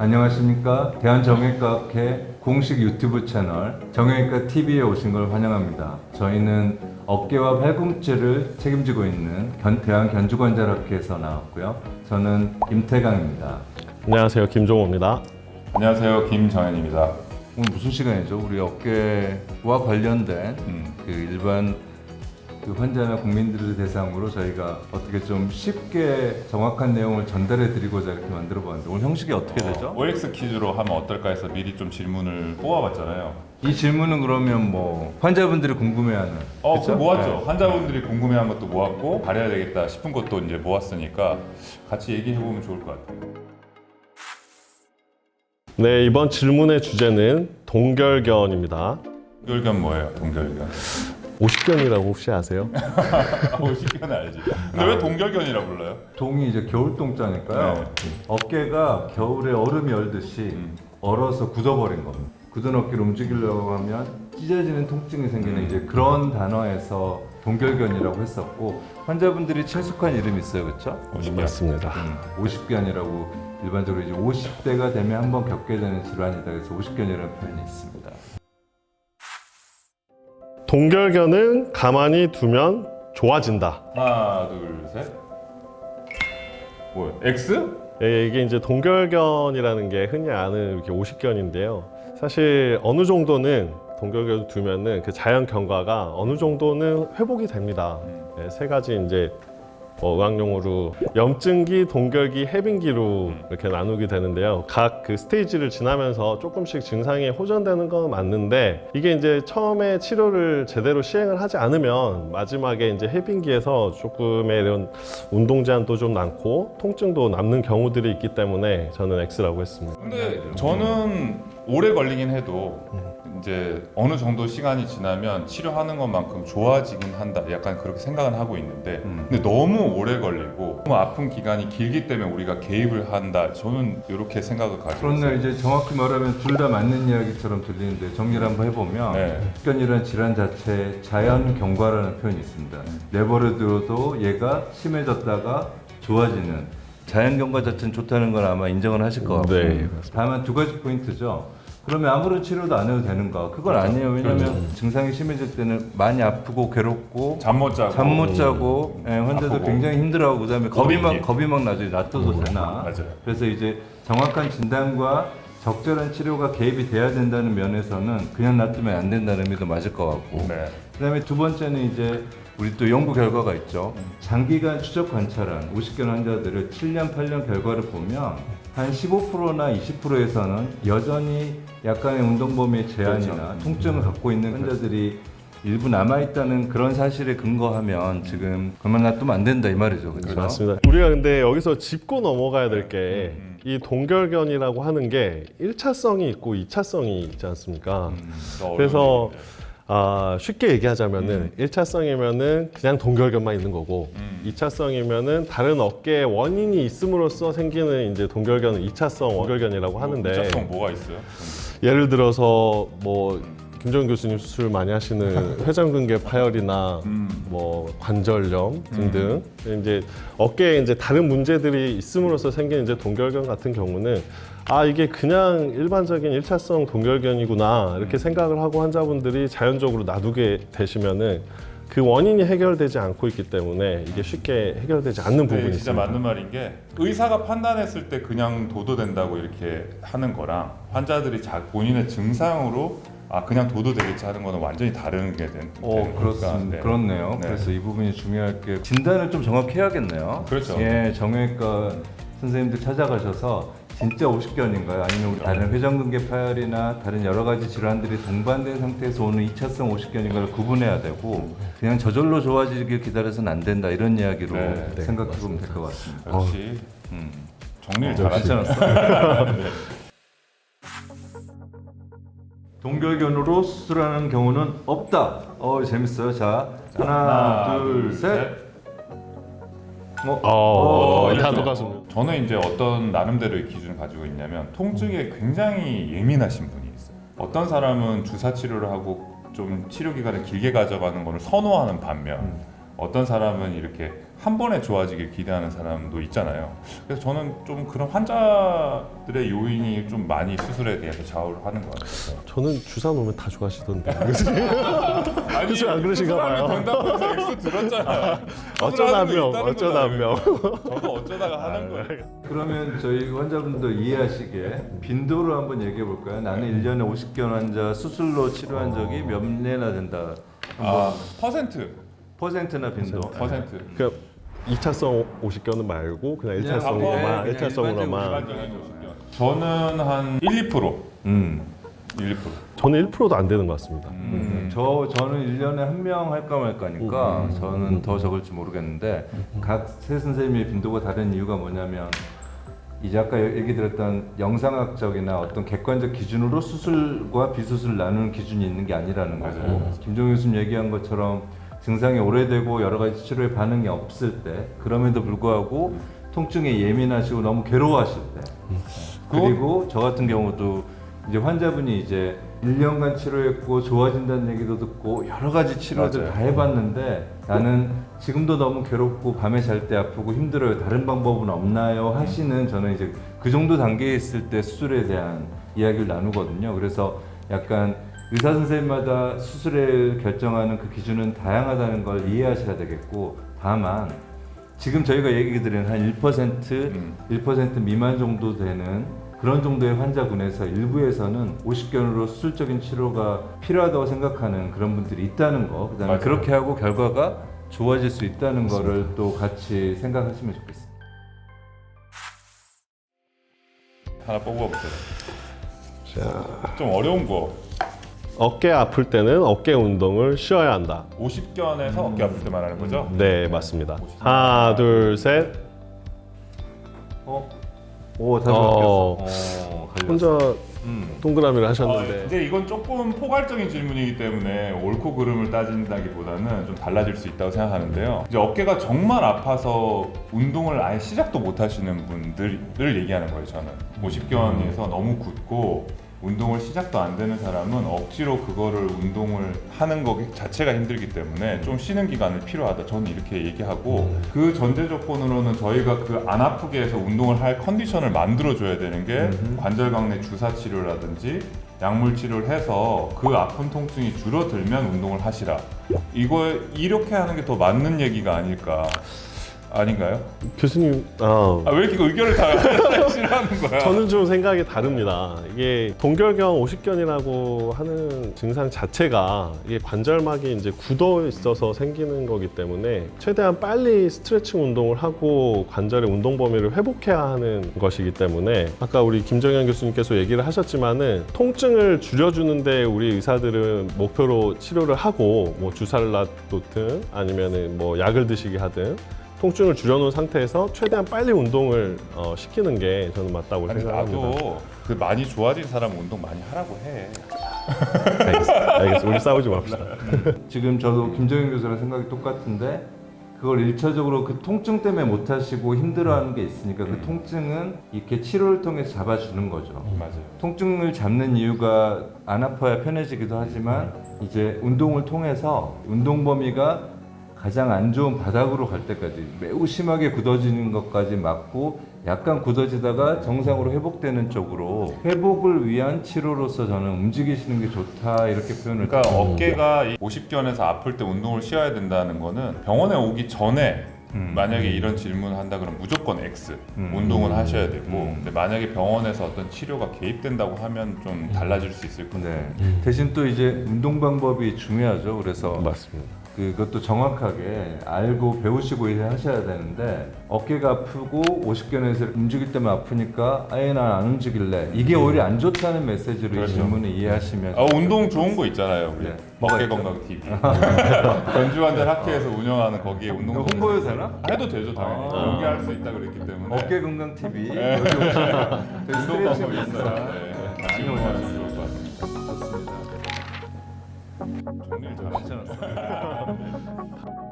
안녕하십니까. 대한정형외과학회 공식 유튜브 채널 정형외과 TV에 오신 걸 환영합니다. 저희는 어깨와 팔꿈치를 책임지고 있는 대한견주관절학회에서 나왔고요. 저는 임태강입니다. 안녕하세요, 김종호입니다. 안녕하세요, 김정현입니다. 오늘 무슨 시간이죠? 우리 어깨와 관련된 그 일반 그 환자나 국민들을 대상으로 저희가 어떻게 좀 쉽게 정확한 내용을 전달해 드리고자 이렇게 만들어 봤는데 오늘 형식이 어떻게 되죠? OX 퀴즈로 하면 어떨까 해서 미리 좀 질문을 뽑아봤잖아요. 이 질문은 그러면 뭐 환자분들이 궁금해하는 그거 모았죠. 네. 환자분들이 궁금해한 것도 모았고 가려야 되겠다 싶은 것도 이제 모았으니까 같이 얘기해보면 좋을 것 같아요. 네, 이번 질문의 주제는 동결견입니다. 동결견 뭐예요? 동결견. 오십견이라고 혹시 아세요? 오십견은 알지. 근데 왜 동결견이라 불러요? 동이 이제 겨울동자니까요. 네. 어깨가 겨울에 얼음이 얼듯이 얼어서 굳어버린 겁니다. 굳은 어깨를 움직이려고 하면 찢어지는 통증이 생기는 이제 그런 단어에서 동결견이라고 했었고 환자분들이 친숙한 이름이 있어요, 그렇죠? 맞습니다. 오십견이라고 일반적으로 이제 50대가 되면 한번 겪게 되는 질환이다. 그래서 오십견이라는 표현이 있습니다. 동결견은 가만히 두면 좋아진다. 하나, 둘, 셋. 뭐야? X? 예, 이게 이제 동결견이라는 게 흔히 아는 이렇게 오십견인데요. 사실 어느 정도는 동결견을 두면은 그 자연 경과가 어느 정도는 회복이 됩니다. 네, 세 가지 이제 의학용어로 염증기, 동결기, 해빙기로 이렇게 나누게 되는데요. 각 그 스테이지를 지나면서 조금씩 증상이 호전되는 건 맞는데 이게 이제 처음에 치료를 제대로 시행을 하지 않으면 마지막에 이제 해빙기에서 조금의 이런 운동 제한도 좀 남고 통증도 남는 경우들이 있기 때문에 저는 X라고 했습니다. 근데 저는 오래 걸리긴 해도 이제 어느 정도 시간이 지나면 치료하는 것만큼 좋아지긴 한다. 약간 그렇게 생각은 하고 있는데 근데 너무 오래 걸리고 너무 아픈 기간이 길기 때문에 우리가 개입을 한다. 저는 이렇게 생각을 가지고 그런데 있어요. 이제 정확히 말하면 둘 다 맞는 이야기처럼 들리는데 정리를 한번 해보면 네. 오십견이라는 질환 자체에 자연 경과라는 표현이 있습니다. 내버려둬도 얘가 심해졌다가 좋아지는 자연 경과 자체는 좋다는 건 아마 인정을 하실 것 같고 네, 다만 두 가지 포인트죠. 그러면 아무런 치료도 안 해도 되는가? 그건 아니에요. 왜냐하면 증상이 심해질 때는 많이 아프고 괴롭고 잠 못 자고 잠 못 자고 환자도 아프고. 굉장히 힘들어하고 그다음에 겁이 겁이 막 나죠. 놔둬도 되나? 맞아요. 그래서 이제 정확한 진단과 적절한 치료가 개입이 돼야 된다는 면에서는 그냥 놔두면 안 된다는 의미도 맞을 것 같고 네. 그다음에 두 번째는 이제 우리 또 연구 결과가 있죠. 장기간 추적 관찰한 50견 환자들을 7년, 8년 결과를 보면 한 15%나 20%에서는 여전히 약간의 운동 범위의 제한이나 그렇죠. 통증을 갖고 있는 환자들이 일부 남아있다는 그런 사실에 근거하면 지금 그만 놔두면 안 된다 이 말이죠. 그렇죠? 맞습니다. 우리가 근데 여기서 짚고 넘어가야 될 게 이 동결견이라고 하는 게 1차성이 있고 2차성이 있지 않습니까? 그래서 쉽게 얘기하자면은 1차성이면은 그냥 동결견만 있는 거고 2차성이면은 다른 어깨에 원인이 있음으로써 생기는 이제 동결견은 2차성 동결견이라고 하는데 2차성 뭐가 있어요? 예를 들어서 뭐 김정은 교수님 수술 많이 하시는 회전근개 파열이나 뭐 관절염 등등 이제 어깨에 이제 다른 문제들이 있음으로써 생긴 이제 동결견 같은 경우는 이게 그냥 일반적인 1차성 동결견이구나 이렇게 생각을 하고 환자분들이 자연적으로 놔두게 되시면은 그 원인이 해결되지 않고 있기 때문에 이게 쉽게 해결되지 않는 부분이 진짜 있습니다. 맞는 말인 게 의사가 판단했을 때 그냥 도도된다고 이렇게 하는 거랑 환자들이 본인의 증상으로 그냥 도도되겠지 하는 거는 완전히 다른 게 되는 그렇습니다. 네. 그렇네요. 네. 그래서 이 부분이 중요할 게 진단을 좀 정확히 해야겠네요. 그렇죠. 예, 정형외과 선생님들 찾아가셔서 진짜 오십견인가요? 아니면 우리 다른 회전근개 파열이나 다른 여러 가지 질환들이 동반된 상태에서 오는 2차성 오십견인가를 구분해야 되고 그냥 저절로 좋아지길 기다려서는 안 된다 이런 이야기로 네, 생각해 보면 될 것 같습니다. 역시 정리를 잘하시죠. 괜찮았어? 네. 동결견으로 수술하는 경우는 없다. 재밌어요. 자, 하나, 둘, 셋. 다 똑같습니다. 저는 이제 어떤 나름대로의 기준을 가지고 있냐면 통증에 굉장히 예민하신 분이 있어요. 어떤 사람은 주사 치료를 하고 좀 치료 기간을 길게 가져가는 것을 선호하는 반면 어떤 사람은 이렇게 한 번에 좋아지길 기대하는 사람도 있잖아요. 그래서 저는 좀 그런 환자들의 요인이 좀 많이 수술에 대해서 좌우를 하는 것 같아요. 저는 주사 놓으면 다 좋아하시던데. 아니, 그래서 안 그러신가 봐요. 된다고 해서 X 들었잖아요. 어쩌다 한 명, 있다는 어쩌다 한 명. 저도 어쩌다가 하는 거예요. 그러면 저희 환자분들 이해하시게 빈도로 한번 얘기해 볼까요? 나는 1년에 50견 환자 수술로 치료한 적이 몇 년이나 된다. 아, 퍼센트나 빈도. 퍼센트. 그 2차성 50견은 말고 그냥 1차성으로만, 그냥 1차성으로만. 일반적인 50견. 저는 한 1, 2%. 1, 2%. 저는 1%도 안 되는 것 같습니다. 저는 1년에 한 명 할까 말까니까 저는 더 적을지 모르겠는데 각 세 선생님의 빈도가 다른 이유가 뭐냐면 이제 아까 얘기 드렸던 영상학적이나 어떤 객관적 기준으로 수술과 비수술 나누는 기준이 있는 게 아니라는 거고 김종윤 교수님 얘기한 것처럼 증상이 오래되고 여러 가지 치료에 반응이 없을 때 그럼에도 불구하고 통증에 예민하시고 너무 괴로워하실 때 그리고 저 같은 경우도 이제 환자분이 이제 1년간 치료했고 좋아진다는 얘기도 듣고 여러 가지 치료들 맞아요. 다 해봤는데 나는 지금도 너무 괴롭고 밤에 잘 때 아프고 힘들어요. 다른 방법은 없나요? 하시는 저는 이제 그 정도 단계에 있을 때 수술에 대한 이야기를 나누거든요. 그래서 약간 의사 선생님마다 수술을 결정하는 그 기준은 다양하다는 걸 이해하셔야 되겠고 다만 지금 저희가 얘기 드린 한 1% 미만 정도 되는 그런 정도의 환자군에서 일부에서는 50견으로 수술적인 치료가 필요하다고 생각하는 그런 분들이 있다는 거, 그다음에 맞아요. 그렇게 하고 결과가 좋아질 수 있다는 거를 또 같이 생각하시면 좋겠습니다. 하나 뽑아보세요. 자, 좀 어려운 거. 어깨 아플 때는 어깨 운동을 쉬어야 한다. 50견에서 어깨 아플 때 말하는 거죠? 네, 맞습니다. 하나, 둘, 셋. 오, 다시 어, 바뀌었어. 혼자 동그라미를 아, 하셨는데. 이제 이건 조금 포괄적인 질문이기 때문에 옳고 그름을 따진다기보다는 좀 달라질 수 있다고 생각하는데요. 이제 어깨가 정말 아파서 운동을 아예 시작도 못 하시는 분들을 얘기하는 거예요, 저는. 50견에서 너무 굳고 운동을 시작도 안 되는 사람은 억지로 그거를 운동을 하는 거 자체가 힘들기 때문에 좀 쉬는 기간이 필요하다. 저는 이렇게 얘기하고 그 전제 조건으로는 저희가 그 안 아프게 해서 운동을 할 컨디션을 만들어 줘야 되는 게 관절광내 주사 치료라든지 약물 치료를 해서 그 아픈 통증이 줄어들면 운동을 하시라. 이거 이렇게 하는 게 더 맞는 얘기가 아닐까. 아닌가요? 교수님, 왜 이렇게 의견을 다 싫어하는 거야? 저는 좀 생각이 다릅니다. 이게 동결경 50견이라고 하는 증상 자체가 이게 관절막이 이제 굳어 있어서 생기는 거기 때문에 최대한 빨리 스트레칭 운동을 하고 관절의 운동 범위를 회복해야 하는 것이기 때문에 아까 우리 김정현 교수님께서 얘기를 하셨지만은 통증을 줄여주는데 우리 의사들은 목표로 치료를 하고 뭐 주사를 놔두든 아니면은 뭐 약을 드시게 하든 통증을 줄여놓은 상태에서 최대한 빨리 운동을 시키는 게 저는 맞다고 아니, 생각합니다. 나도 그 많이 좋아진 사람 운동 많이 하라고 해. 알겠습니다. 우리 싸우지 맙시다. 지금 저도 김정인 교수랑 생각이 똑같은데 그걸 일차적으로 그 통증 때문에 못 하시고 힘들어하는 게 있으니까 그 통증은 이렇게 치료를 통해서 잡아주는 거죠. 맞아요. 통증을 잡는 이유가 안 아파야 편해지기도 하지만 이제 운동을 통해서 운동 범위가 가장 안 좋은 바닥으로 갈 때까지 매우 심하게 굳어지는 것까지 막고 약간 굳어지다가 정상으로 회복되는 쪽으로 회복을 위한 치료로서 저는 움직이시는 게 좋다 이렇게 표현을 그러니까 드립니다. 어깨가 50견에서 아플 때 운동을 쉬어야 된다는 거는 병원에 오기 전에 만약에 이런 질문을 한다 그러면 무조건 X 운동을 하셔야 되고 근데 만약에 병원에서 어떤 치료가 개입된다고 하면 좀 달라질 수 있을 것 같아요. 네. 대신 또 이제 운동 방법이 중요하죠. 그래서 맞습니다. 그것도 정확하게 알고 배우시고 하셔야 되는데 어깨가 아프고 50견에서 움직일 때만 아프니까 아예 난 안 움직일래 이게 오히려 안 좋다는 메시지로 그렇죠. 이 질문을 이해하시면 운동 좋은 거 있잖아요. 우리 네. 뭐가 어깨 있죠? 건강 TV. 전주환대 학회에서 운영하는 거기에 운동 이거 홍보해도 되나? 해도 되죠 당연히. 아. 연계할 수 있다 그랬기 때문에. 어깨 건강 TV 여기 오시면 운동 스트레칭 방법이 있어요. 있어요. 네. 많이 지금 오셔서 좋을 것 같습니다. 좋습니다. 정리를 잘하셨어요. 괜찮았어요.